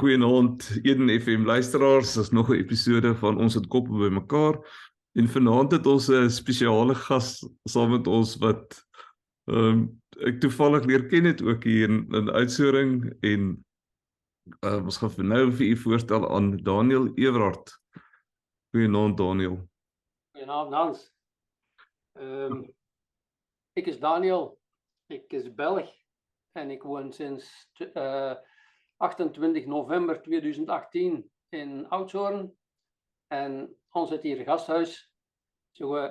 Goeienaand, Eden FM luisteraars. Dis nog 'n episode van ons het Koppe Bymekaar. En vanaand het ons 'n spesiale gas saam met ons wat ek toevallig leer ken het ook hier in Oudtshoorn en ons gaan vir u voorstel aan Daniël Evrard. Goeienaand Daniël. Goedenavond Hans. Ik is Daniël, ik is Belg en ik woon sinds 28 november 2018 in Oudtshoorn. En ons zit hier een gasthuis, zo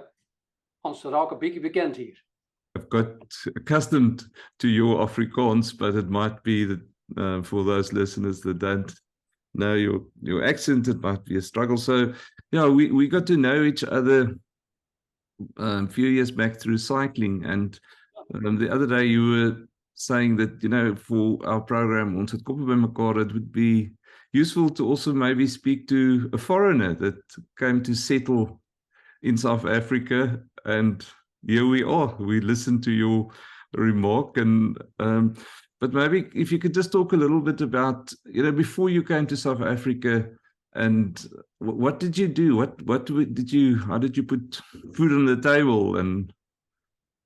ons raken een beetje bekend hier. I've got accustomed to your Afrikaans, but it might be that for those listeners that don't know your accent, it might be a struggle. So, yeah, we got to know each other a few years back through cycling, and the other day you were saying that, you know, for our program, Ons het Koppe Bymekaar, it would be useful to also maybe speak to a foreigner that came to settle in South Africa, and here we are. We listened to your remark, and but maybe if you could just talk a little bit about, you know, before you came to South Africa, and what did you do? How did you put food on the table? And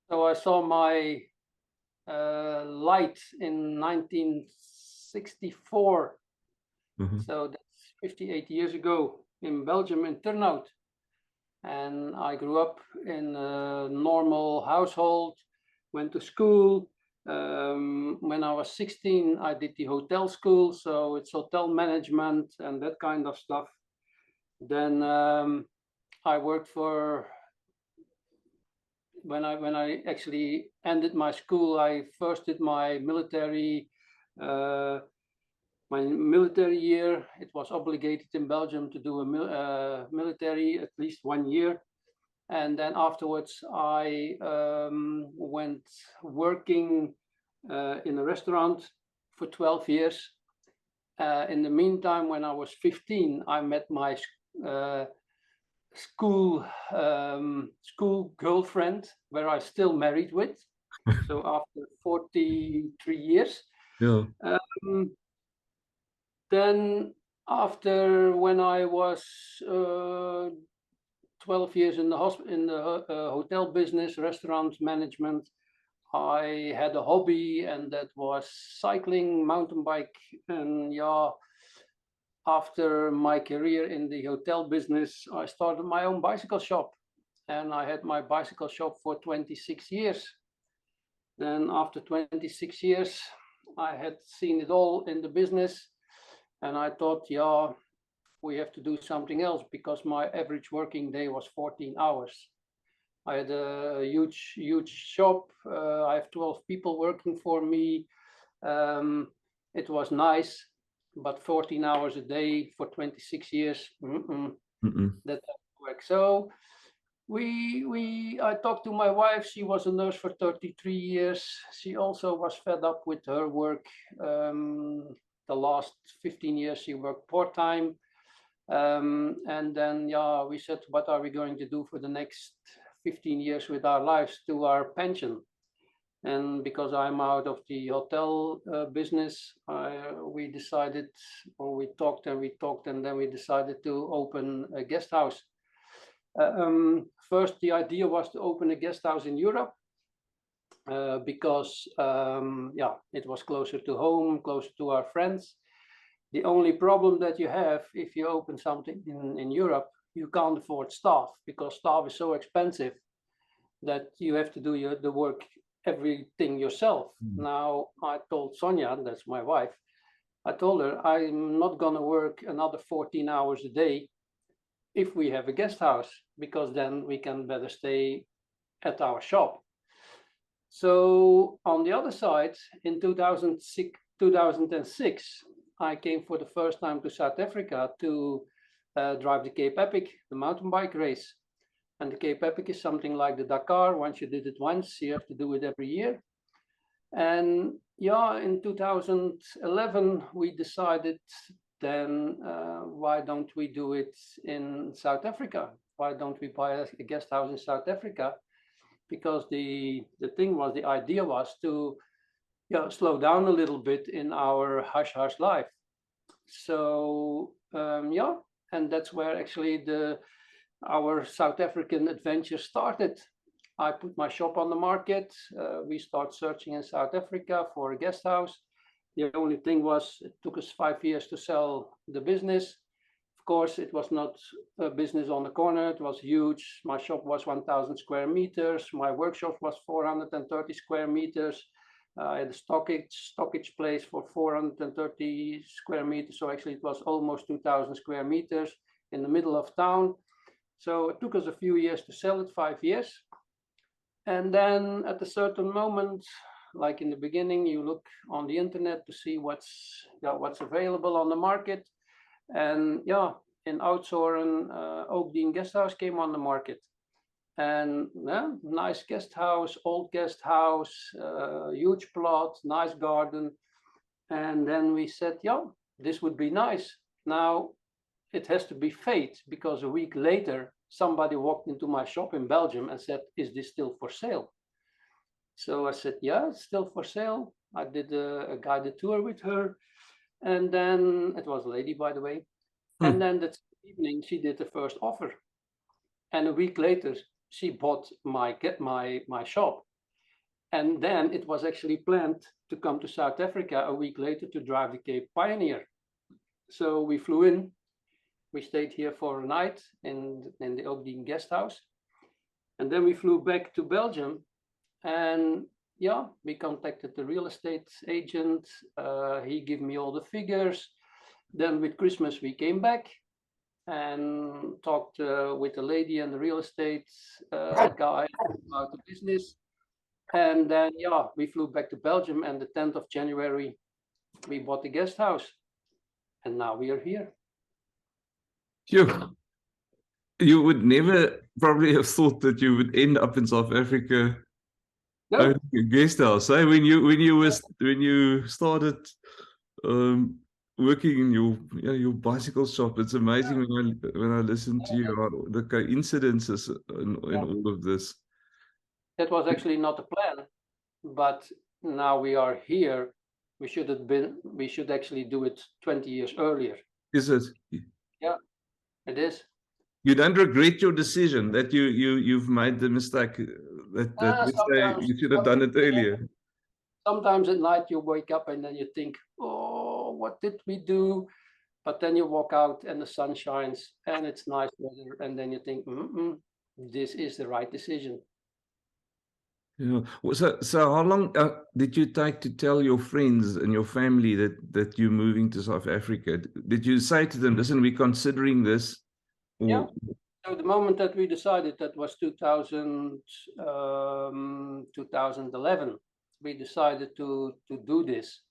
so I saw my light in 1964. So that's 58 years ago in Belgium, in Turnhout. And I grew up in a normal household, went to school. When I was 16, I did the hotel school, so it's hotel management and that kind of stuff. Then I worked for, when I actually ended my school, I first did my military year. It was obligated in Belgium to do a military at least 1 year. And then afterwards I went working in a restaurant for 12 years. In the meantime, when I was 15, I met my school girlfriend, where I still married with. So after 43 years. Yeah. Then after, when I was 12 years in the hotel business, restaurant management, I had a hobby, and that was cycling, mountain bike. And yeah, after my career in the hotel business, I started my own bicycle shop, and I had my bicycle shop for 26 years. Then after 26 years, I had seen it all in the business, and I thought, yeah, we have to do something else, because my average working day was 14 hours. I had a huge shop. I have 12 people working for me. It was nice, but 14 hours a day for 26 years, that doesn't work. So I talked to my wife. She was a nurse for 33 years. She also was fed up with her work. The last 15 years she worked part-time. And then, yeah, we said, what are we going to do for the next 15 years with our lives to our pension? And because I'm out of the hotel business, we decided, or we talked, and then we decided to open a guest house. First, the idea was to open a guest house in Europe, because yeah, it was closer to home, closer to our friends. The only problem that you have if you open something in Europe, you can't afford staff, because staff is so expensive that you have to do the work, everything yourself. Now, I told Sonia, that's my wife, I told her I'm not going to work another 14 hours a day if we have a guest house, because then we can better stay at our shop. So on the other side, in 2006, I came for the first time to South Africa to drive the Cape Epic, the mountain bike race. And the Cape Epic is something like the Dakar. Once you did it once, you have to do it every year. And yeah, in 2011, we decided then, why don't we do it in South Africa? Why don't we buy a guest house in South Africa? Because the idea was to slow down a little bit in our hush-hush life. So yeah, and that's where actually our South African adventure started. I put my shop on the market. We start searching in South Africa for a guest house. The only thing was it took us 5 years to sell the business. Of course, it was not a business on the corner. It was huge. My shop was 1,000 square meters. My workshop was 430 square meters. I had a stockage place for 430 square meters. So actually it was almost 2,000 square meters in the middle of town. So it took us a few years to sell it, 5 years. And then at a certain moment, like in the beginning, you look on the internet to see what's available on the market. And yeah, in Oudtshoorn, Oakdene guest house came on the market. And yeah, nice guest house, old guest house, huge plot, nice garden. And then we said, yeah, this would be nice. Now it has to be fate, because a week later, somebody walked into my shop in Belgium and said, is this still for sale? So I said, yeah, it's still for sale. I did a guided tour with her. And then it was a lady, by the way. And then that evening, she did the first offer. And a week later, she bought my shop. And then it was actually planned to come to South Africa a week later to drive the Cape Pioneer. So we flew in. We stayed here for a night in the Oakdene guest house. And then we flew back to Belgium. And yeah, we contacted the real estate agent. He gave me all the figures. Then with Christmas, we came back and talked with the lady and the real estate guy about the business. And then, yeah, we flew back to Belgium, and the 10th of January, we bought the guest house. And now we are here. You would never probably have thought that you would end up in South Africa. No. Owning a guest house. Eh? When you started working in your bicycle shop, it's amazing when I listen to you, the coincidences in all of this. That was actually not a plan, but now we are here. We should actually do it 20 years earlier. Is it? Yeah, it is. You don't regret your decision that you've made the mistake that you should have done it earlier. Sometimes at night you wake up and then you think, oh, what did we do? But then you walk out and the sun shines and it's nice weather, and then you think, this is the right decision. Yeah. So how long did you take to tell your friends and your family that you're moving to South Africa? Did you say to them, listen, we're considering this? Or... Yeah. So the moment that we decided, that was 2011, we decided to do this.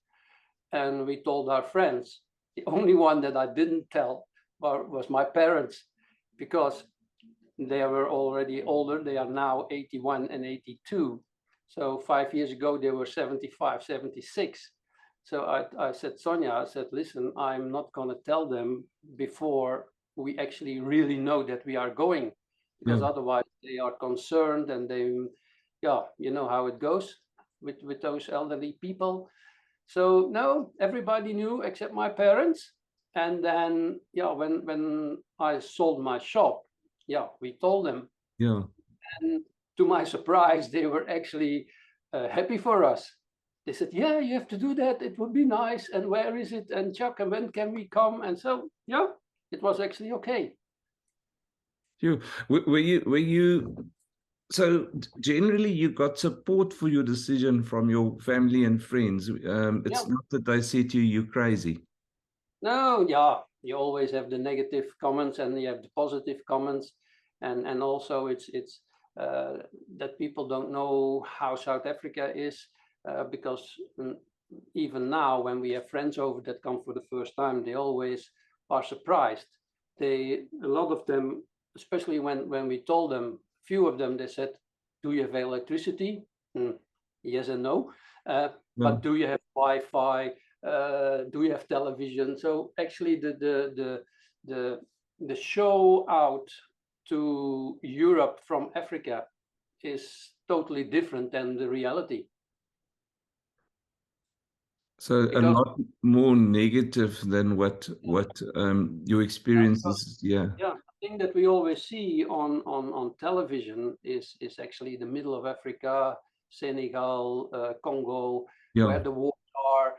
And we told our friends. The only one that I didn't tell was my parents, because they were already older. They are now 81 and 82. So 5 years ago, they were 75, 76. So I said, Sonia, I said, listen, I'm not going to tell them before we actually really know that we are going, because otherwise they are concerned, and they, you know how it goes with those elderly people. So no, everybody knew except my parents. And then, when I sold my shop, we told them. Yeah. And to my surprise, they were actually happy for us. They said, yeah, you have to do that. It would be nice. And where is it? And Chuck, and when can we come? And so, it was actually okay. So generally you got support for your decision from your family and friends. It's not that they say to you, you're crazy. No, you always have the negative comments and you have the positive comments. And also it's that people don't know how South Africa is, because even now when we have friends over that come for the first time, they always are surprised. A lot of them, especially when we told them, few of them, they said, do you have electricity? Yes and no. But do you have Wi-Fi? Do you have television? So actually the show out to Europe from Africa is totally different than the reality. So a because lot more negative than what your experiences. Yeah. yeah, the thing that we always see on television is actually the middle of Africa, Senegal, Congo, Yeah. where the wars are.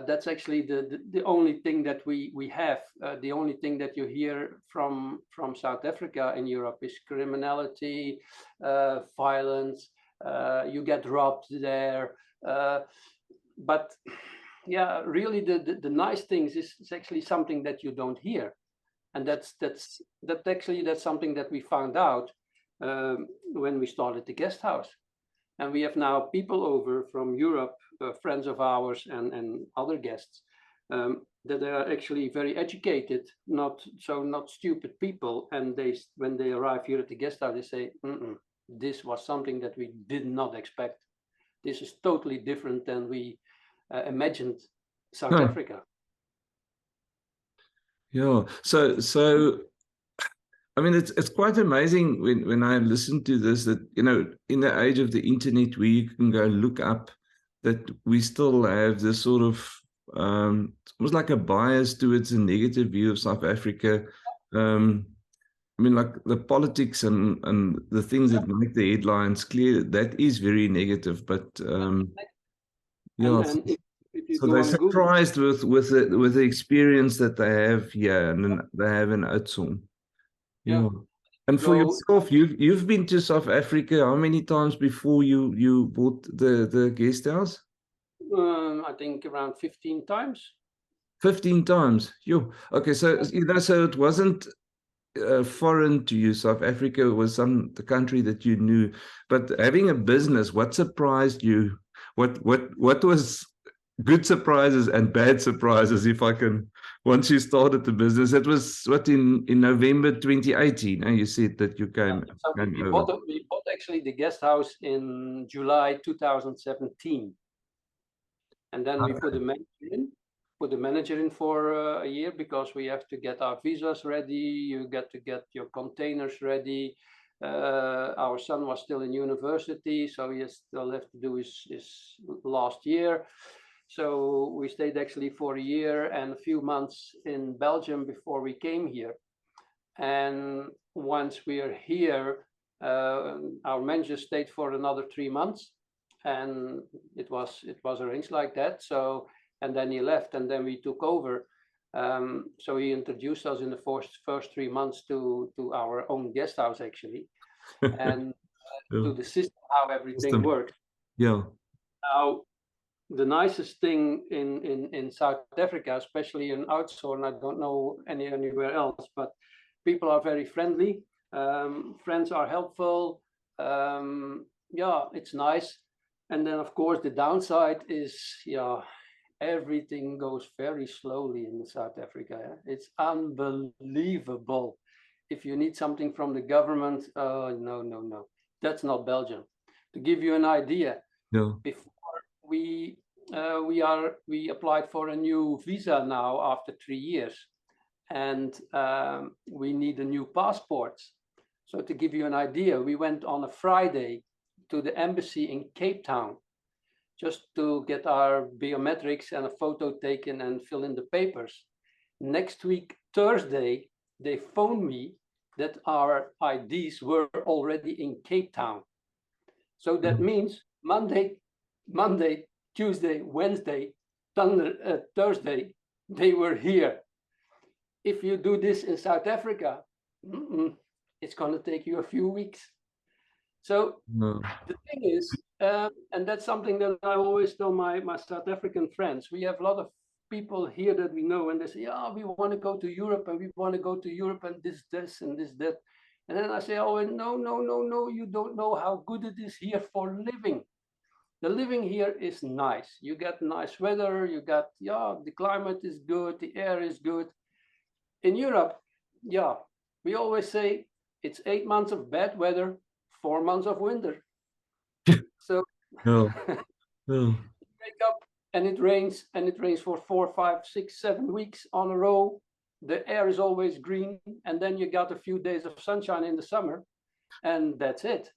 That's actually the only thing that we have. The only thing that you hear from South Africa in Europe is criminality, violence. You get robbed there. But yeah, really the nice things is actually something that you don't hear. And that's something that we found out when we started the guest house. And we have now people over from Europe, friends of ours and other guests, that are actually very educated, not stupid people. And when they arrive here at the guest house, they say, this was something that we did not expect. This is totally different than we imagined South Africa. Yeah. So I mean, it's quite amazing when I listen to this that, you know, in the age of the internet where you can go look up, that we still have this sort of almost like a bias towards a negative view of South Africa. I mean, like the politics and the things that make the headlines clear, that is very negative. But yeah, and if so go they're on Google, surprised with the experience that they have here and they have in Oudtshoorn. Yeah. And for yourself, you've been to South Africa how many times before you bought the guest house? I think around 15 times. 15 times. Yo. Okay, so you know, so it wasn't foreign to you. South Africa was the country that you knew. But having a business, what surprised you? What was good surprises and bad surprises, if I can, once you started the business? It was what, in November 2018, and you said that you came We over. bought actually the guest house in July 2017. And then we put the manager in for a year, because we have to get our visas ready. You get to get your containers ready. Our son was still in university, so he still have to do his last year. So we stayed actually for a year and a few months in Belgium before we came here. And once we are here, our manager stayed for another 3 months, and it was arranged like that. So, and then he left, and then we took over. So he introduced us in the first 3 months to our own guest house, actually, and to the system, how everything works. Yeah. Now, the nicest thing in South Africa, especially in Oudtshoorn, I don't know anywhere else, but people are very friendly. Friends are helpful. Yeah, it's nice. And then, of course, the downside is, yeah, everything goes very slowly in South Africa. It's unbelievable. If you need something from the government, no, that's not Belgium. To give you an idea, before we applied for a new visa now after 3 years, and we need a new passport. So to give you an idea, we went on a Friday to the embassy in Cape Town just to get our biometrics and a photo taken and fill in the papers. Next week, Thursday, they phoned me that our IDs were already in Cape Town. So that means Monday, Tuesday, Wednesday, Thursday, they were here. If you do this in South Africa, it's going to take you a few weeks. So the thing is, and that's something that I always tell my South African friends, we have a lot of people here that we know, and they say, yeah, we want to go to Europe, and we want to go to Europe, and this, and this, that. And then I say, oh, no, you don't know how good it is here for living. The living here is nice. You get nice weather, you got, the climate is good, the air is good. In Europe, we always say it's 8 months of bad weather, 4 months of winter. So you wake up and it rains for 4, 5, 6, 7 weeks on a row. The air is always green, and then you got a few days of sunshine in the summer, and that's it.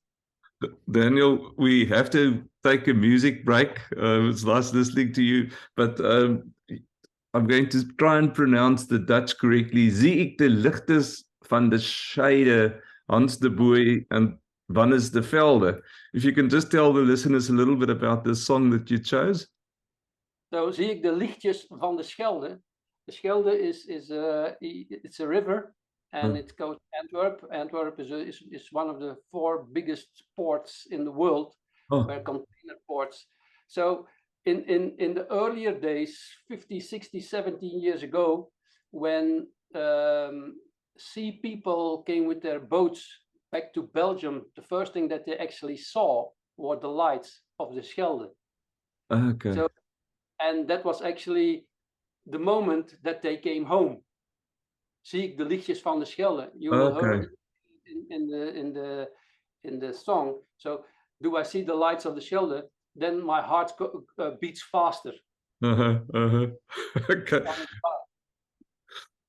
Daniel, we have to take a music break. It's nice listening to you, but I'm going to try and pronounce the Dutch correctly. Zie ik de lichtes van de scheide, Hans de Boy and Wanne's de Velde. If you can just tell the listeners a little bit about this song that you chose. So, zie ik de lichtjes van de Schelde. The Schelde it's a river, and it goes to Antwerp. Antwerp is one of the 4 biggest ports in the world, where container ports. So in the earlier days, 50, 60, 70 years ago, when sea people came with their boats back to Belgium, the first thing that they actually saw were the lights of the Schelde. Okay. So, and that was actually the moment that they came home. Zie ik de lichtjes van de Schelde. You will hear in the song. So, do I see the lights of the Schelde? Then my heart beats faster. Okay.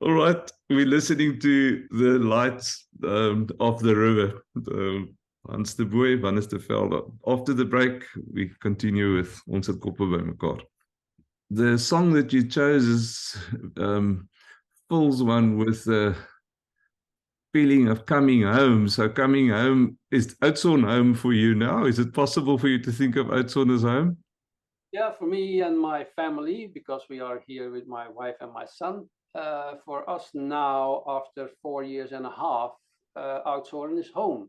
All right, we're listening to the lights of the river. Hans de Boy, Wanne's de Velde. After the break, we continue with Ons het Koppe Bymekaar. The song that you chose is fills one with the feeling of coming home. So coming home, is Oudtshoorn home for you now? Is it possible for you to think of Oudtshoorn as home? Yeah, for me and my family, because we are here with my wife and my son. For us now, after 4 years and a half, Oudtshoorn is home.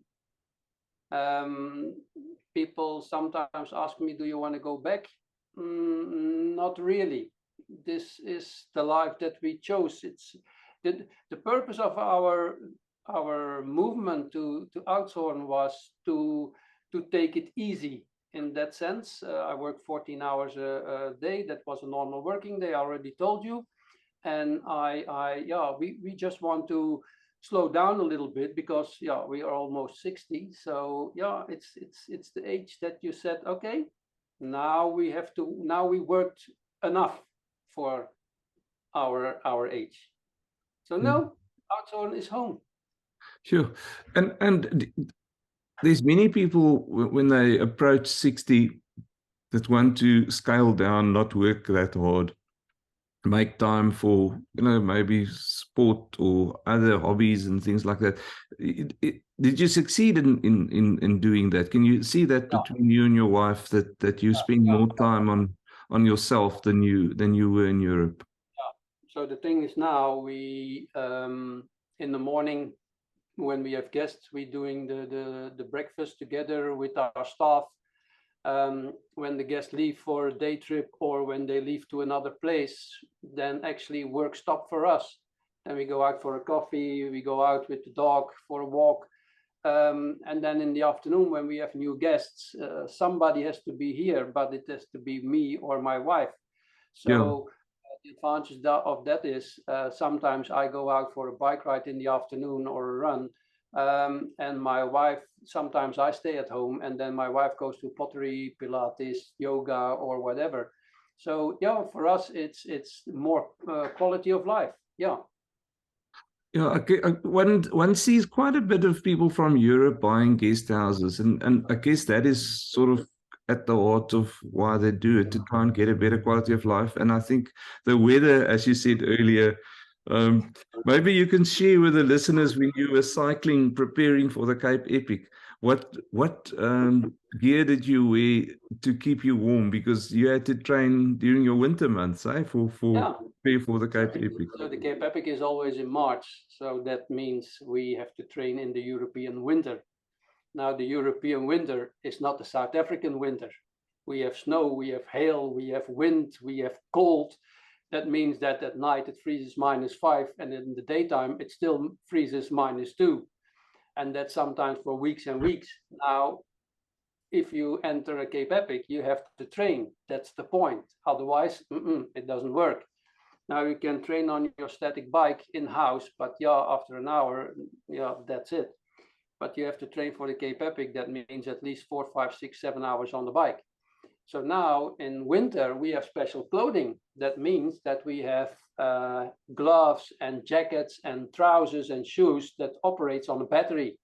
People sometimes ask me, do you want to go back? Not really. This is the life that we chose. It's the purpose of our movement to Oudtshoorn was to take it easy. In that sense, I work 14 hours a day. That was a normal working day. I already told you, and we just want to slow down a little bit because we are almost 60. So it's the age that you said, okay, now we worked enough for our age. So no, Oudtshoorn is home. Sure, and there's many people when they approach 60 that want to scale down, not work that hard, make time for maybe sport or other hobbies and things like that. Did you succeed in doing that? Can you see that between you and your wife that you spend more time on yourself than you were in Europe? So the thing is now we in the morning when we have guests, we're doing the breakfast together with our staff. When the guests leave for a day trip or when they leave to another place, then actually work stop for us. And we go out for a coffee, we go out with the dog for a walk. And then in the afternoon when we have new guests, somebody has to be here, but it has to be me or my wife. So the advantage of that is sometimes I go out for a bike ride in the afternoon or a run. And my wife, sometimes I stay at home and then my wife goes to pottery, Pilates, yoga or whatever. So for us, it's more quality of life. One sees quite a bit of people from Europe buying guest houses, and I guess that is sort of at the heart of why they do it, to try and get a better quality of life. And I think the weather, as you said earlier, maybe you can share with the listeners when you were cycling, preparing for the Cape Epic, what gear did you wear to keep you warm? Because you had to train during your winter months, for the Cape Epic. So the Cape Epic is always in March, so that means we have to train in the European winter. Now the European winter is not the South African winter. We have snow, we have hail, we have wind, we have cold. That means that at night it freezes -5 and in the daytime it still freezes -2. And that's sometimes for weeks and weeks. Now, if you enter a Cape Epic, you have to train. That's the point. Otherwise, it doesn't work. Now you can train on your static bike in-house, but after an hour, that's it. But you have to train for the Cape Epic. That means at least 4, 5, 6, 7 hours on the bike. So now in winter, we have special clothing. That means that we have gloves and jackets and trousers and shoes that operates on a battery.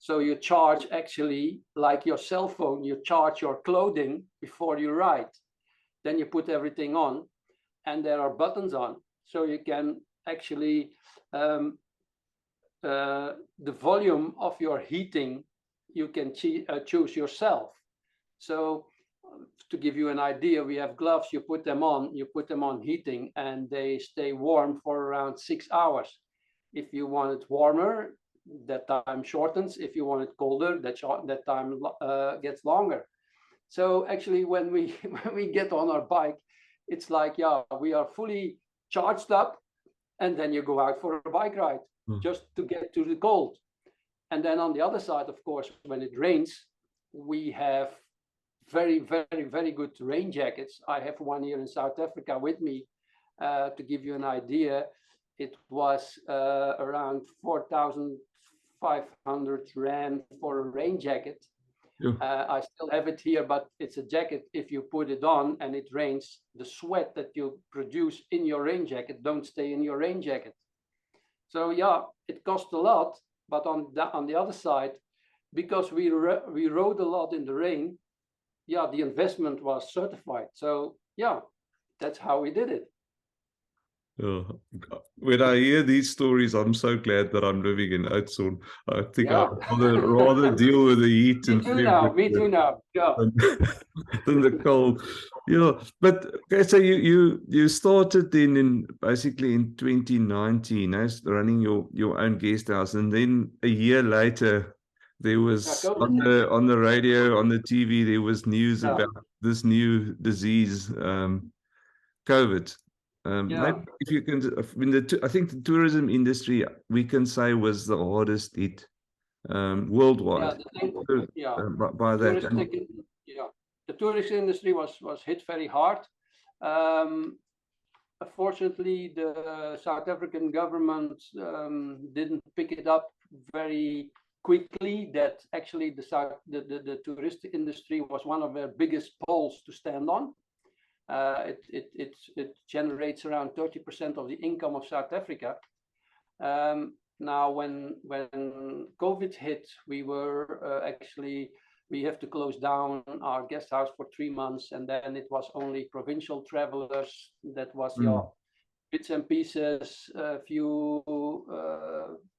So you charge actually like your cell phone, you charge your clothing before you ride. Then you put everything on, and there are buttons on. So you can actually, the volume of your heating, you can choose yourself. So to give you an idea, we have gloves, you put them on heating, and they stay warm for around 6 hours. If you want it warmer, that time shortens. If you want it colder, that time gets longer. So actually, when we get on our bike, it's like, yeah, we are fully charged up, and then you go out for a bike ride just to get to the cold. And then on the other side, of course, when it rains, we have very, very, very good rain jackets. I have one here in South Africa with me. To give you an idea, it was around 4,500 rand for a rain jacket. Yeah. I still have it here, but it's a jacket. If you put it on and it rains, the sweat that you produce in your rain jacket don't stay in your rain jacket. So yeah, it costs a lot, but on the other side, because we rode a lot in the rain, yeah, the investment was certified. So yeah, that's how we did it. Oh, when I hear these stories, I'm so glad that I'm living in Oudtshoorn. I think Yeah. I'd rather deal with the heat Me and too now. Me too now. Yeah. than the cold. Yeah, but okay, so you started then in basically in 2019 as running your own guest house, and then a year later there was on the radio, on the TV, there was news about this new disease, COVID. Maybe if you can, I think the tourism industry, we can say, was the hardest hit worldwide. By that. The tourist industry was hit very hard. Unfortunately, the South African government didn't pick it up very quickly. That actually the tourist industry was one of their biggest poles to stand on. It generates around 30% of the income of South Africa. Now, when COVID hit, we were we have to close down our guest house for 3 months, and then it was only provincial travelers. That was bits and pieces, a few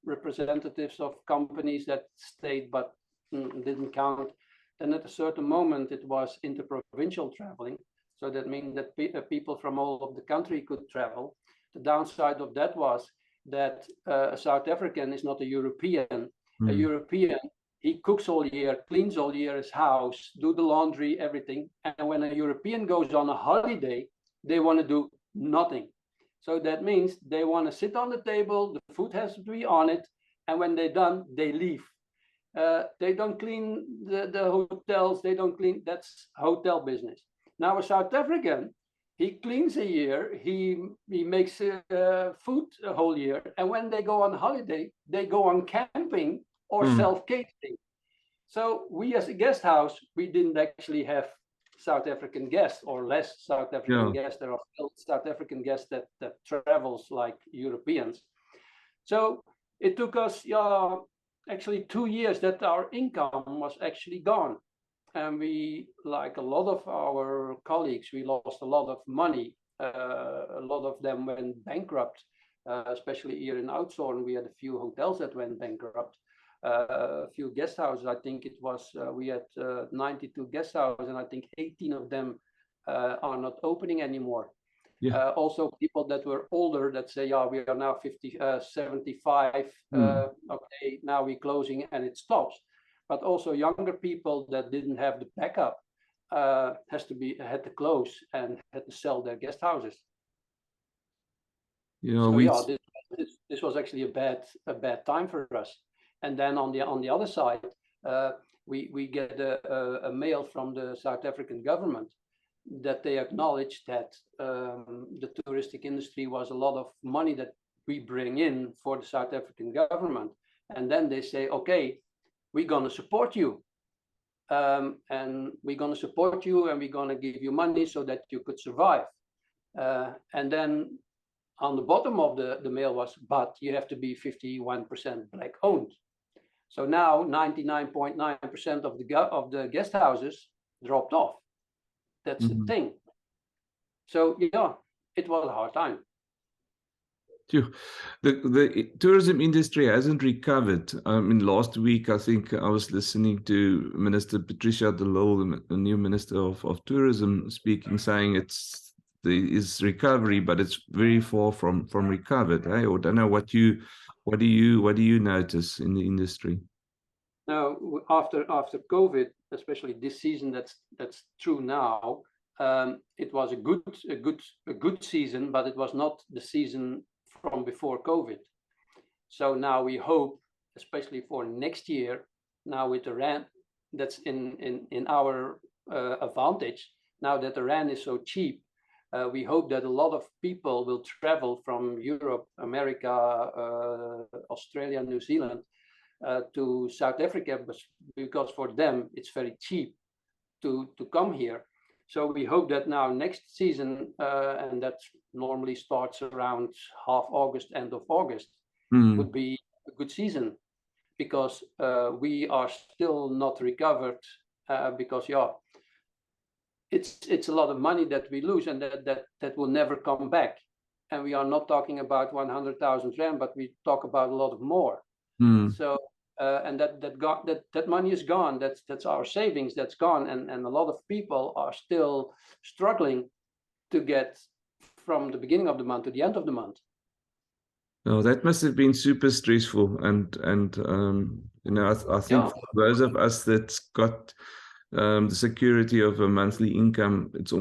representatives of companies that stayed but didn't count. Then at a certain moment, it was interprovincial traveling. So that means that people from all of the country could travel. The downside of that was that a South African is not a European. A European, he cooks all year, cleans all year his house, do the laundry, everything. And when a European goes on a holiday, they want to do nothing. So that means they want to sit on the table, the food has to be on it, and when they're done, they leave. They don't clean the hotels, they don't clean, that's hotel business. Now a South African, he cleans a year, he makes food a whole year, and when they go on holiday, they go on camping or self-catering. So we as a guest house, we didn't actually have South African guests or less South African guests. There are still South African guests that travels like Europeans. So it took us actually 2 years that our income was actually gone. And we, like a lot of our colleagues, we lost a lot of money. A lot of them went bankrupt, especially here in Oudtshoorn. We had a few hotels that went bankrupt, a few guest houses. I think it was, we had 92 guest houses, and I think 18 of them are not opening anymore. Also, people that were older that say, yeah, we are now 50, 75, okay, now we're closing and it stops. But also younger people that didn't have the backup had to close and had to sell their guest houses. This was actually a bad time for us. And then on the other side, we get a mail from the South African government that they acknowledge that the touristic industry was a lot of money that we bring in for the South African government. And then they say, okay, we're going to support you. And we're going to support you, and we're going to give you money so that you could survive. And then on the bottom of the mail was, but you have to be 51% black owned. So now 99.9% of the guest houses dropped off. That's the thing. So yeah, it was a hard time. The tourism industry hasn't recovered. I mean, last week, I think I was listening to Minister Patricia de Lille, the new Minister of Tourism, speaking, saying there is recovery, but it's very far from recovered. Eh? Or don't know what do you notice in the industry? Now, after COVID, especially this season, that's true now. It was a good season, but it was not the season from before COVID. So now we hope, especially for next year, now with the rand, that's in our advantage. Now that the rand is so cheap, we hope that a lot of people will travel from Europe, America, Australia, New Zealand to South Africa, because for them it's very cheap to come here. So we hope that now next season, and that normally starts around half August, end of August, would be a good season, because we are still not recovered, because it's a lot of money that we lose, and that will never come back. And we are not talking about 100,000 rand, but we talk about a lot of more. So and that money is gone. That's our savings. That's gone, and a lot of people are still struggling to get from the beginning of the month to the end of the month. Oh, that must have been super stressful, and I think for those of us that's got the security of a monthly income, it's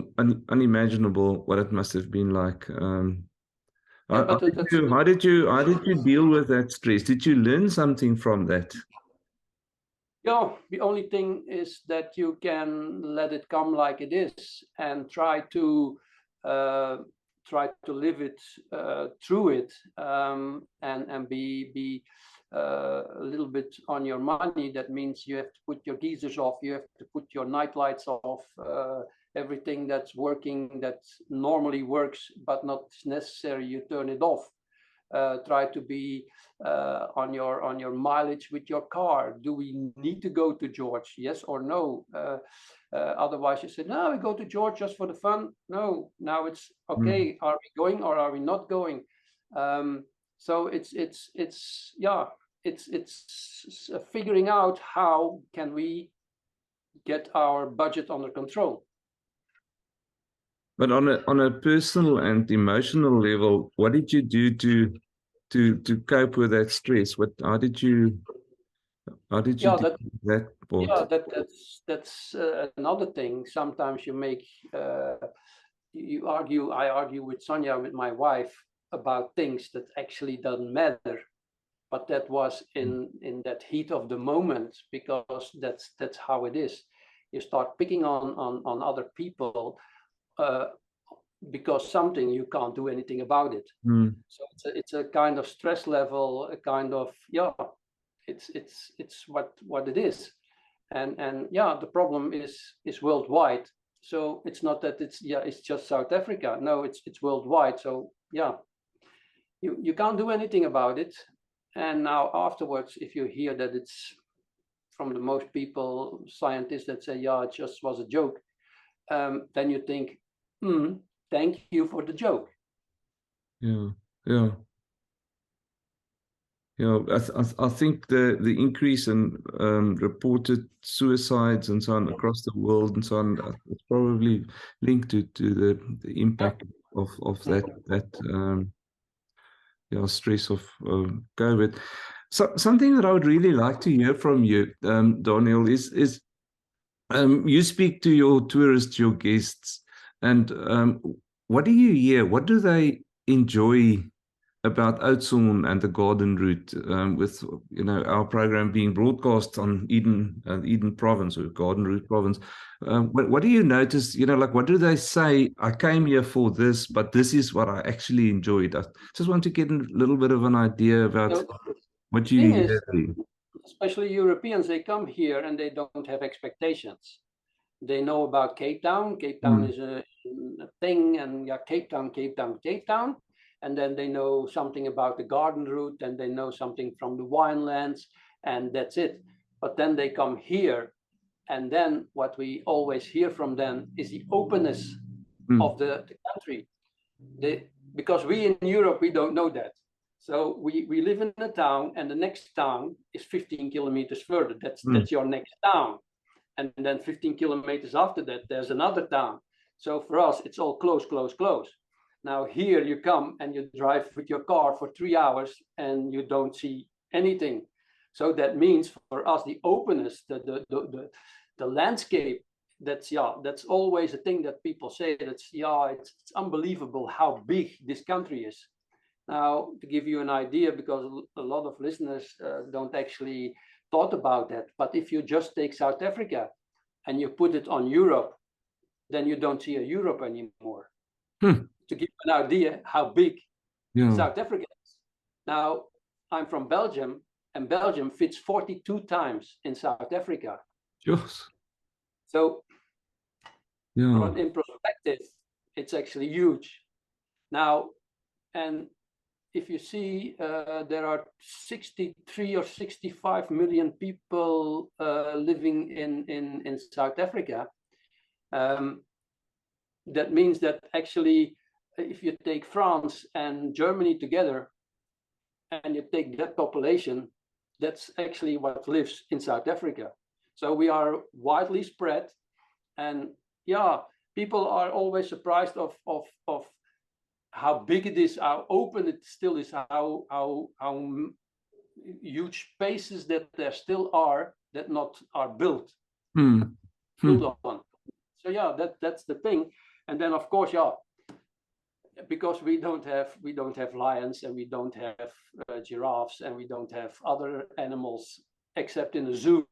unimaginable what it must have been like. How did you deal with that stress? Did you learn something from that? Yeah, the only thing is that you can let it come like it is and try to live it through it, and be a little bit on your money. That means you have to put your geysers off, you have to put your night lights off, everything that's working, that normally works but not necessary, you turn it off. Try to be on your mileage with your car. Do we need to go to George? Yes or no? Otherwise you say, no, we go to George just for the fun. No, now it's okay. Are we going or are we not going? So it's figuring out how can we get our budget under control. But on a personal and emotional level, what did you do to cope with that stress? How did you do that part? Yeah, that's another thing. Sometimes you make I argue with Sonia, with my wife, about things that actually doesn't matter. But that was in that heat of the moment, because that's how it is. You start picking on other people because something you can't do anything about it. So it's a kind of stress level, a kind of it's what it is, and the problem is worldwide. So it's not that it's just South Africa. No, it's worldwide. So you can't do anything about it. And now afterwards, if you hear that it's from the most people, scientists, that say, it just was a joke, then you think, thank you for the joke. I think the increase in reported suicides and so on across the world and so on, it's probably linked to the impact of that stress of COVID. So something that I would really like to hear from you, Daniël, is you speak to your tourists, your guests, and what do you hear? What do they enjoy about Oudtshoorn and the garden route, with our program being broadcast on Eden Province, or Garden Route Province? What do you notice? What do they say? I came here for this, but this is what I actually enjoyed. I just want to get a little bit of an idea about what you hear. Especially Europeans, they come here and they don't have expectations. They know about Cape Town. Cape Town is a thing, and Cape Town. And then they know something about the garden route, and they know something from the winelands, and that's it. But then they come here, and then what we always hear from them is the openness of the country. Because we in Europe, we don't know that. So we live in a town, and the next town is 15 kilometers further. That's your next town. And then 15 kilometers after that, there's another town. So for us, it's all close, close, close. Now here you come and you drive with your car for 3 hours and you don't see anything. So that means for us, the openness, the landscape, that's always a thing that people say. It's unbelievable how big this country is. Now, to give you an idea, because a lot of listeners don't actually thought about that, but if you just take South Africa and you put it on Europe, then you don't see a Europe anymore. To give you an idea how big South Africa is. Now, I'm from Belgium, and Belgium fits 42 times in South Africa. Yes. So, in perspective, it's actually huge. Now, and if you see, there are 63 or 65 million people living in South Africa. That means that actually, if you take France and Germany together, and you take that population, that's actually what lives in South Africa. So we are widely spread, and people are always surprised of how big it is, how open it still is, how huge spaces that there still are that not are built on. So that's the thing. And then of course, because we don't have lions, and we don't have giraffes, and we don't have other animals except in a zoo.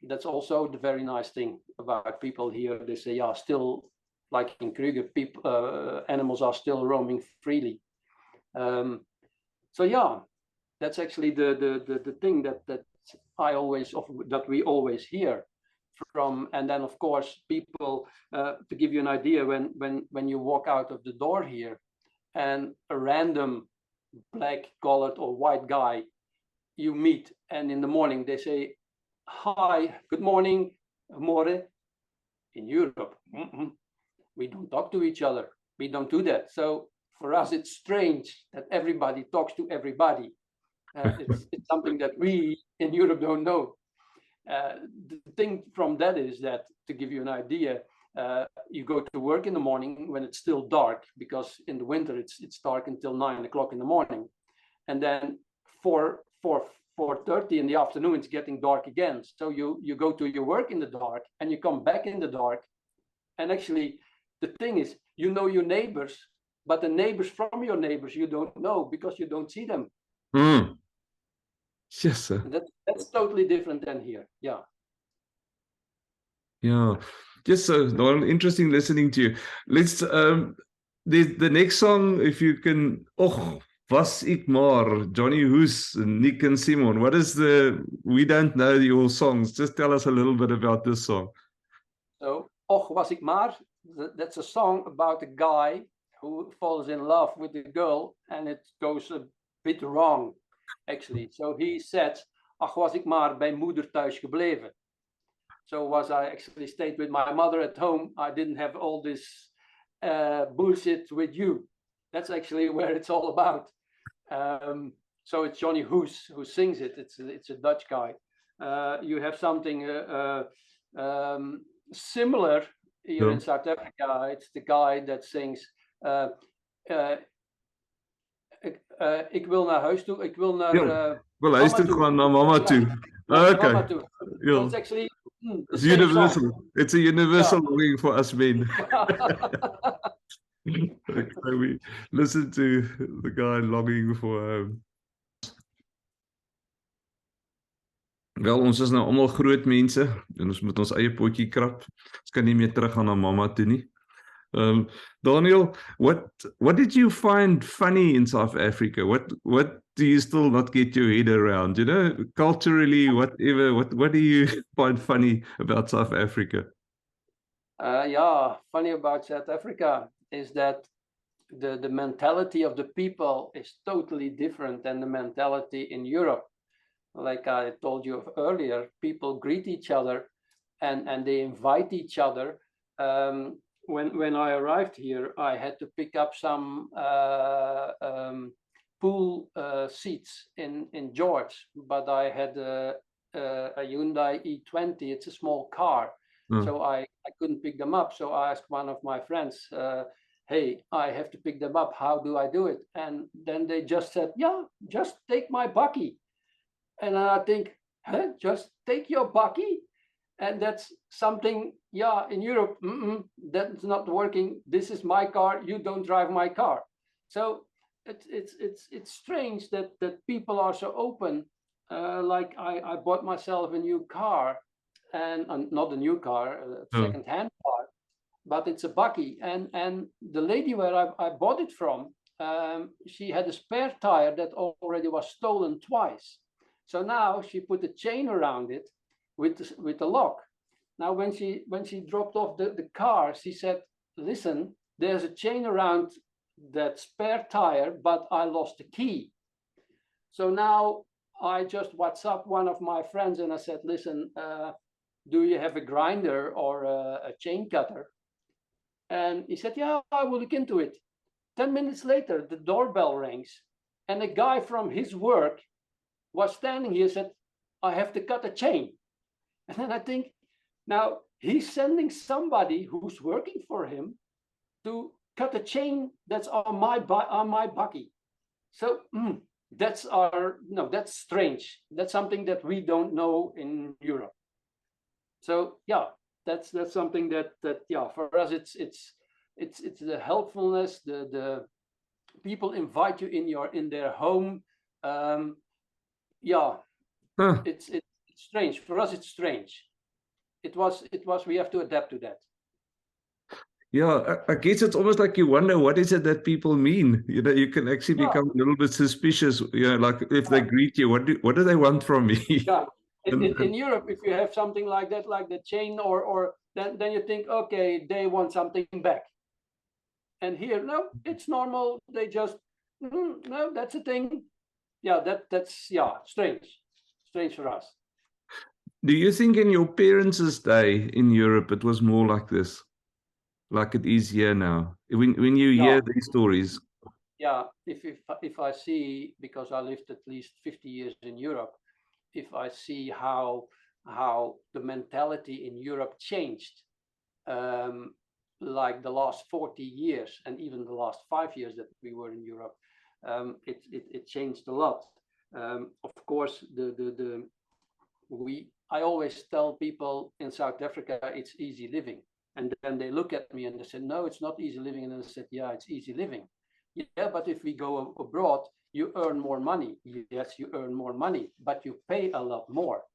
That's also the very nice thing about people here. They say, still, like in Kruger, people, animals are still roaming freely. That's actually the thing that we always hear from. And then of course, people, to give you an idea, when you walk out of the door here, and a random black-collared or white guy you meet, and in the morning they say, "Hi, good morning, more." In Europe, we don't talk to each other. We don't do that. So for us, it's strange that everybody talks to everybody. It's something that we in Europe don't know. The thing from that is that, to give you an idea, you go to work in the morning when it's still dark, because in the winter it's dark until 9 o'clock in the morning, and then 4:30 in the afternoon it's getting dark again. So you go to your work in the dark, and you come back in the dark. And actually, the thing is, you know your neighbors, but the neighbors from your neighbors you don't know, because you don't see them. Yes, sir. That's totally different than here. Yeah. Yes, so Donald, interesting listening to you. Let's the next song, if you can. Och, was ik maar, Johnny Hoes, Nick and Simon. What is we don't know your songs. Just tell us a little bit about this song. So, Och, was ik maar, that's a song about a guy who falls in love with a girl, and it goes a bit wrong, actually. So he said, ach, was ik maar bij moeder thuis gebleven. So was I actually stayed with my mother at home, I didn't have all this bullshit with you. That's actually where it's all about. So it's Johnny Hoes who sings it. It's a Dutch guy. You have something similar here in South Africa. It's the guy that sings ik wil naar huis toe. Ik wil naar wil huis toe gaan, naar mama toe. Okay. Mama toe. So it's actually it's universal. Song. It's a universal longing for us men. Okay, we listen to the guy longing for Wel, ons is nou almal groot mense en ons moet ons eie potjie krap. Ons kan nie meer terug gaan na mamma toe nie. Daniel, what did you find funny in South Africa? What do you still not get your head around? You know, culturally, whatever. What do you find funny about South Africa? Funny about South Africa is that the mentality of the people is totally different than the mentality in Europe. like I told you earlier, people greet each other and they invite each other. When I arrived here, I had to pick up some pool seats in George, but I had a Hyundai E20. It's a small car, so I couldn't pick them up. So I asked one of my friends, hey, I have to pick them up. How do I do it? And then they just said, yeah, just take my bakkie. And I think, huh, just take your bakkie? And that's something, yeah, in Europe, that's not working. This is my car. You don't drive my car. So it's strange that people are so open. Like I bought myself a new car, and not a new car, a second-hand car, but it's a bakkie. And the lady where I bought it from, she had a spare tire that already was stolen twice. So now she put a chain around it with a lock. Now when she dropped off the car, she said, listen, there's a chain around that spare tire, but I lost the key. So now I just WhatsApp one of my friends and I said, listen, do you have a grinder or a chain cutter? And he said, yeah, I will look into it. 10 minutes later, the doorbell rings and a guy from his work was standing here, said, I have to cut a chain. And then I think, now he's sending somebody who's working for him to cut a chain that's on my bakkie. So that's strange. That's something that we don't know in Europe. So yeah, that's something that yeah, for us it's the helpfulness. The people invite you in their home. Yeah, it's strange for us. It's strange. It was. We have to adapt to that. Yeah, I guess it's almost like you wonder, what is it that people mean? You know, you can actually become a little bit suspicious. You know, like if they greet you, what do they want from me? Yeah. In Europe, if you have something like that, like the chain, or then you think, okay, they want something back. And here, no, it's normal. They just no, that's a thing. Yeah, that's strange for us. Do you think in your parents' day in Europe it was more like this, like it is here now? When you hear these stories. Yeah, if I see, because I lived at least 50 years in Europe, if I see how the mentality in Europe changed, like the last 40 years and even the last 5 years that we were in Europe, it changed a lot. Of course, I always tell people in South Africa it's easy living, and then they look at me and they say, no, it's not easy living, and then I said, yeah, it's easy living. Yeah, but if we go abroad, you earn more money. Yes, you earn more money, but you pay a lot more.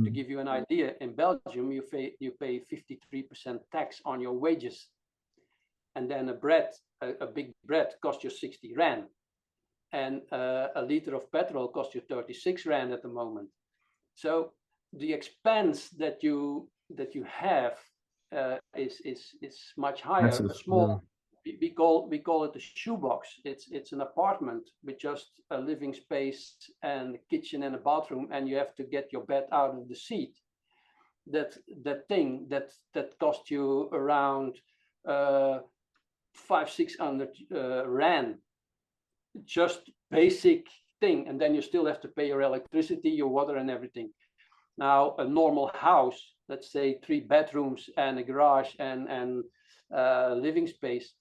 To give you an idea, in Belgium, you pay 53% tax on your wages. And then a big bread costs you 60 rand. And a liter of petrol costs you 36 rand at the moment. So the expense that you have is much higher. Massive, a small we call it a shoebox. It's an apartment with just a living space and a kitchen and a bathroom, and you have to get your bed out of the seat. That thing that cost you around 500-600 rand, just basic thing, and then you still have to pay your electricity, your water, and everything. Now a normal house, let's say 3 bedrooms and a garage and living space,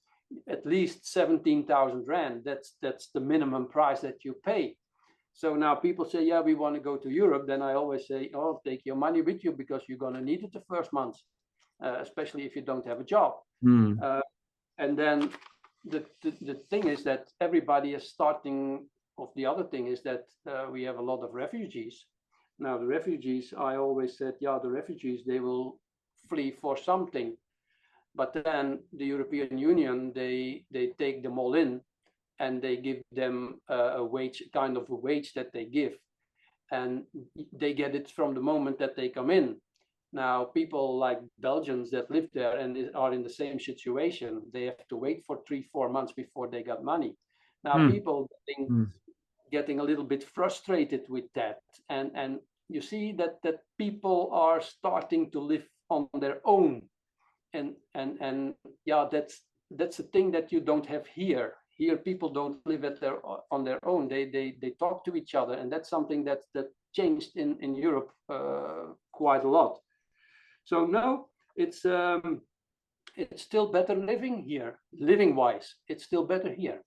at least 17,000 rand. That's the minimum price that you pay. So now people say, yeah, we want to go to Europe. Then I always say, oh, take your money with you, because you're going to need it the first month, especially if you don't have a job. And then the thing is that everybody is starting off. The other thing is that we have a lot of refugees. Now the refugees, I always said, yeah, the refugees, they will flee for something. But then the European Union, they take them all in, and they give them a wage, kind of a wage that they give. And they get it from the moment that they come in. Now, people like Belgians that live there and are in the same situation, they have to wait for 3-4 months before they got money. Now, people getting a little bit frustrated with that. And you see that people are starting to live on their own. And yeah, that's a thing that you don't have here. Here, people don't live on their own. They talk to each other, and that's something that changed in Europe quite a lot. So no, it's still better living here, living-wise. It's still better here.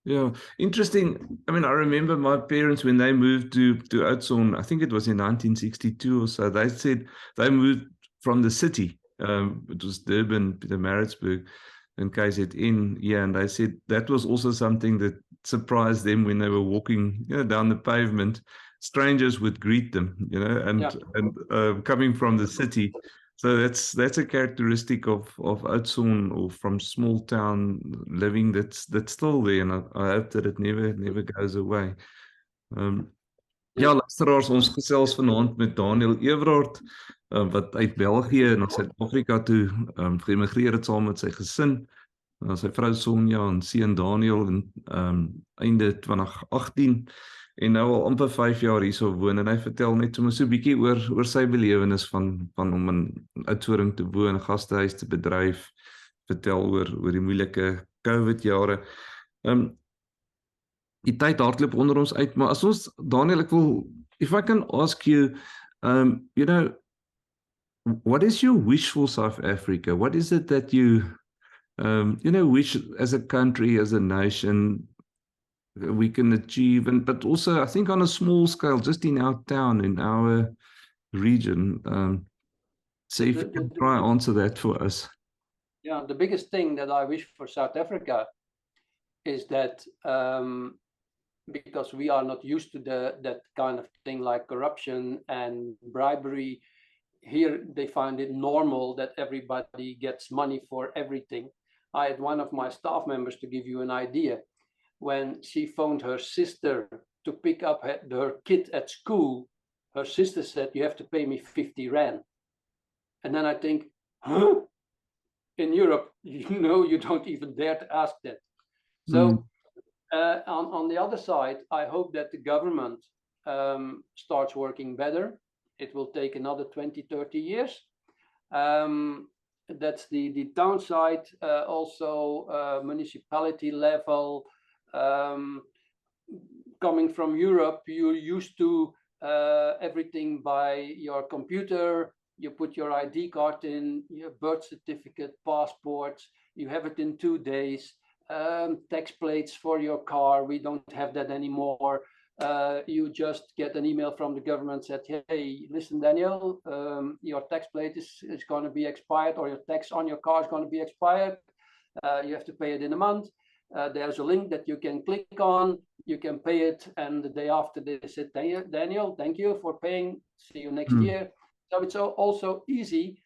Yeah, interesting. I mean, I remember my parents when they moved to Oudtshoorn, I think it was in 1962 or so. They said they moved from the city. It was Durban, Pietermaritzburg, and KZN. Yeah, and they said that was also something that surprised them when they were walking, down the pavement. Strangers would greet them, and coming from the city. So that's a characteristic of Oudtshoorn or from small town living that's still there, and I hope that it never goes away. Ja, luisteraars, ons gesels vanaand met Daniël Evrard, wat uit België na Suid-Afrika toe geëmigreer het saam met sy gesin. Sy vrou Sonja en seun Daniël in einde 2018 en nou al amper 5 jaar hierso woon, en hy vertel net sommer so 'n bietjie oor sy belewenis van om in Oudtshoorn te woon, 'n gastehuis te bedryf, vertel oor die moeilike COVID jare. Die tyd hardloop onder ons uit, maar as ons, Daniël, ek wil, if I can ask you, what is your wish for South Africa? What is it that you wish as a country, as a nation, we can achieve, but also I think on a small scale, just in our town, in our region. So if you can try and answer that for us. Yeah, the biggest thing that I wish for South Africa is that because we are not used to that kind of thing like corruption and bribery. Here they find it normal that everybody gets money for everything. I had one of my staff members, to give you an idea, when she phoned her sister to pick up her kid at school, her sister said, "You have to pay me 50 rand." And then I think, huh? In Europe, you don't even dare to ask that. So on the other side, I hope that the government starts working better. It will take another 20, 30 years. That's the downside. Also, municipality level. Coming from Europe, you're used to everything by your computer. You put your ID card in, your birth certificate, passports. You have it in 2 days. Tax plates for your car. We don't have that anymore. You just get an email from the government that, hey, listen, Daniel, your tax plate is going to be expired, or your tax on your car is going to be expired. You have to pay it in a month. There's a link that you can click on. You can pay it, and the day after they said, Daniel, thank you for paying. See you next year. So it's also easy.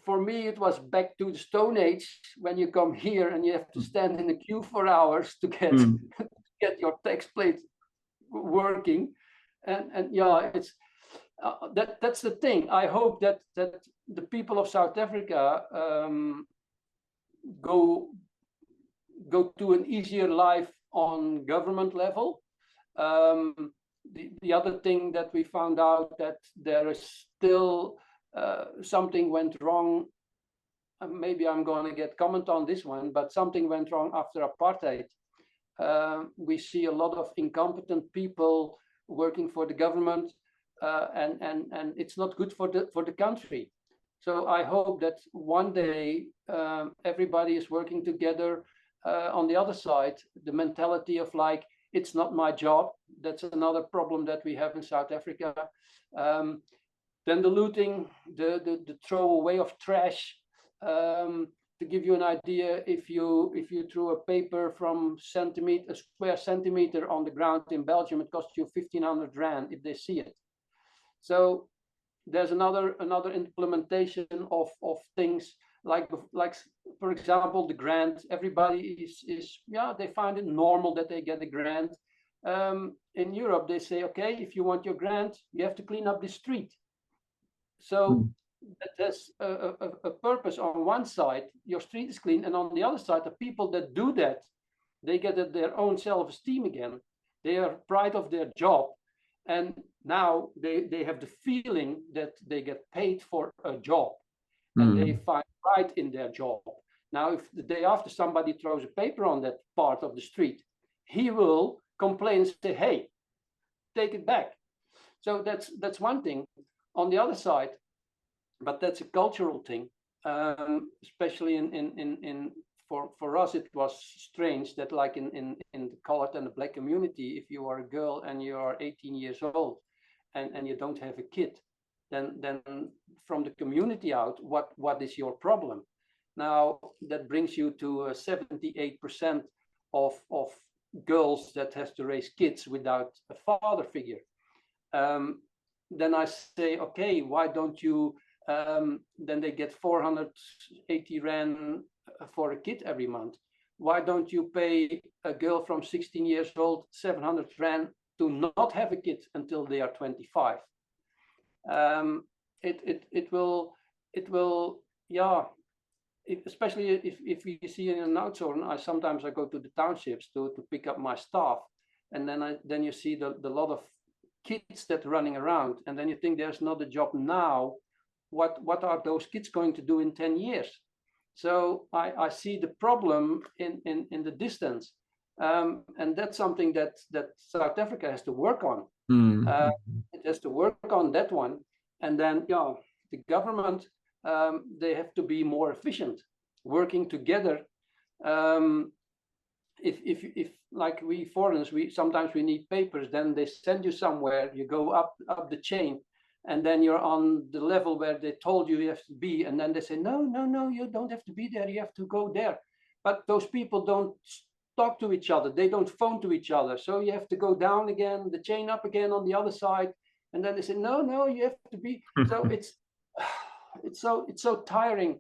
For me, it was back to the Stone Age when you come here and you have to stand in the queue for hours to get your tax plate working, and yeah, it's that's the thing. I hope that the people of South Africa go to an easier life on government level. The other thing that we found out, that there is still something went wrong. Maybe I'm going to get comment on this one, but something went wrong after apartheid. We see a lot of incompetent people working for the government, and it's not good for the country. So I hope that one day everybody is working together. On the other side, the mentality of like, it's not my job. That's another problem that we have in South Africa. Then the looting, the throwaway of trash. To give you an idea, if you threw a paper from a square centimeter on the ground in Belgium, it costs you 1,500 rand if they see it. So there's another implementation of things like for example, the grant. Everybody is they find it normal that they get a grant. In Europe, they say, okay, if you want your grant, you have to clean up the street. So there's a purpose. On one side, your street is clean, and on the other side, the people that do that, they get their own self-esteem again. They are proud of their job, and now they have the feeling that they get paid for a job, and they find pride in their job. Now, if the day after somebody throws a paper on that part of the street, he will complain and say, hey, take it back. So that's one thing. On the other side, but that's a cultural thing, especially for us, it was strange that like in the colored and the black community, if you are a girl and you are 18 years old and you don't have a kid, then from the community out, what is your problem? Now that brings you to 78% of girls that has to raise kids without a father figure. Then I say, okay, why don't you, then they get 480 rand for a kid every month. Why don't you pay a girl from 16 years old 700 rand to not have a kid until they are 25? It will, yeah. Especially if you see in Oudtshoorn, sometimes I go to the townships to pick up my staff, and then you see the lot of kids that are running around, and then you think there's not a job now. What are those kids going to do in 10 years? So I see the problem in the distance, and that's something that South Africa has to work on. It has to work on that one, and then the government, they have to be more efficient, working together. If like we foreigners, sometimes we need papers, then they send you somewhere, you go up the chain, and then you're on the level where they told you have to be, and then they say, no, you don't have to be there, you have to go there. But those people don't talk to each other, they don't phone to each other, so you have to go down again, the chain up again on the other side, and then they say, no, you have to be. So it's so tiring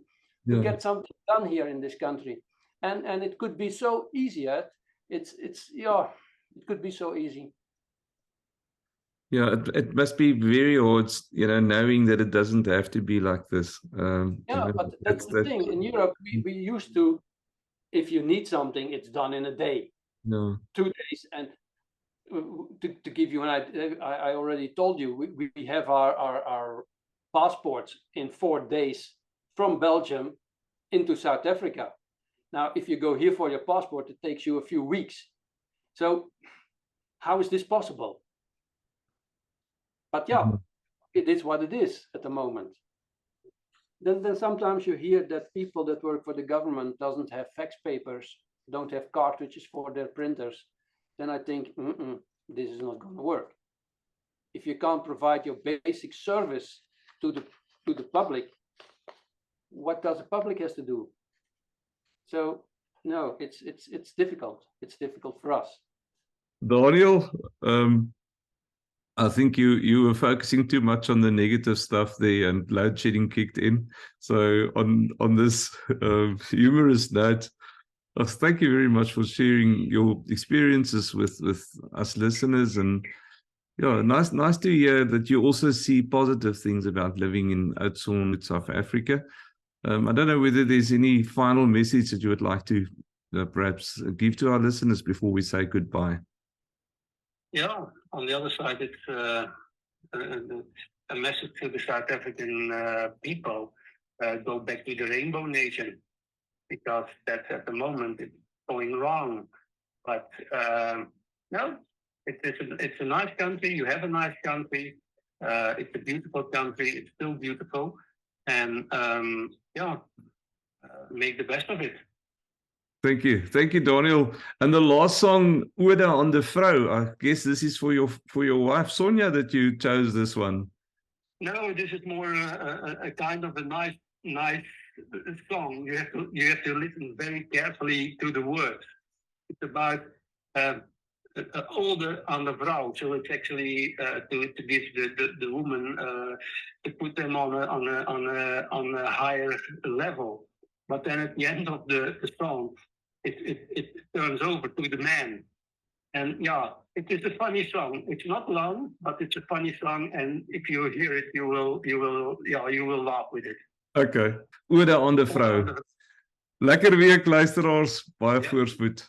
to get something done here in this country, and it could be so easy. It could be so easy. Yeah, it must be very hard, knowing that it doesn't have to be like this. But that's the thing. In Europe, we used to, if you need something, it's done in a day, 2 days. And to give you an idea, I already told you, we have our passports in 4 days from Belgium into South Africa. Now, if you go here for your passport, it takes you a few weeks. So how is this possible? But it is what it is at the moment. Then sometimes you hear that people that work for the government doesn't have fax papers, don't have cartridges for their printers. Then I think, this is not going to work. If you can't provide your basic service to the public, what does the public has to do? So no, it's difficult. It's difficult for us. Daniel, I think you were focusing too much on the negative stuff there, and load shedding kicked in. So on this humorous note, thank you very much for sharing your experiences with us listeners, and nice to hear that you also see positive things about living in Oudtshoorn, South Africa. I don't know whether there's any final message that you would like to perhaps give to our listeners before we say goodbye. Yeah, on the other side, it's a message to the South African people, go back to the Rainbow Nation, because that's at the moment it's going wrong. But no, it's a nice country, you have a nice country, it's a beautiful country, it's still beautiful, and make the best of it. Thank you, Daniel. And the last song, Ode aan die Vrou. I guess this is for your wife Sonia that you chose this one. No, this is more a kind of a nice song. You have to listen very carefully to the words. It's about Ode aan die Vrou, so it's actually to give the woman to put them on a higher level. But then at the end of the song, it turns over to the man. And it is a funny song. It's not long, but it's a funny song. And if you hear it, you will laugh with it. Okay. Ode aan die Vrou. Lekker week, luisteraars. Baie voorspoed.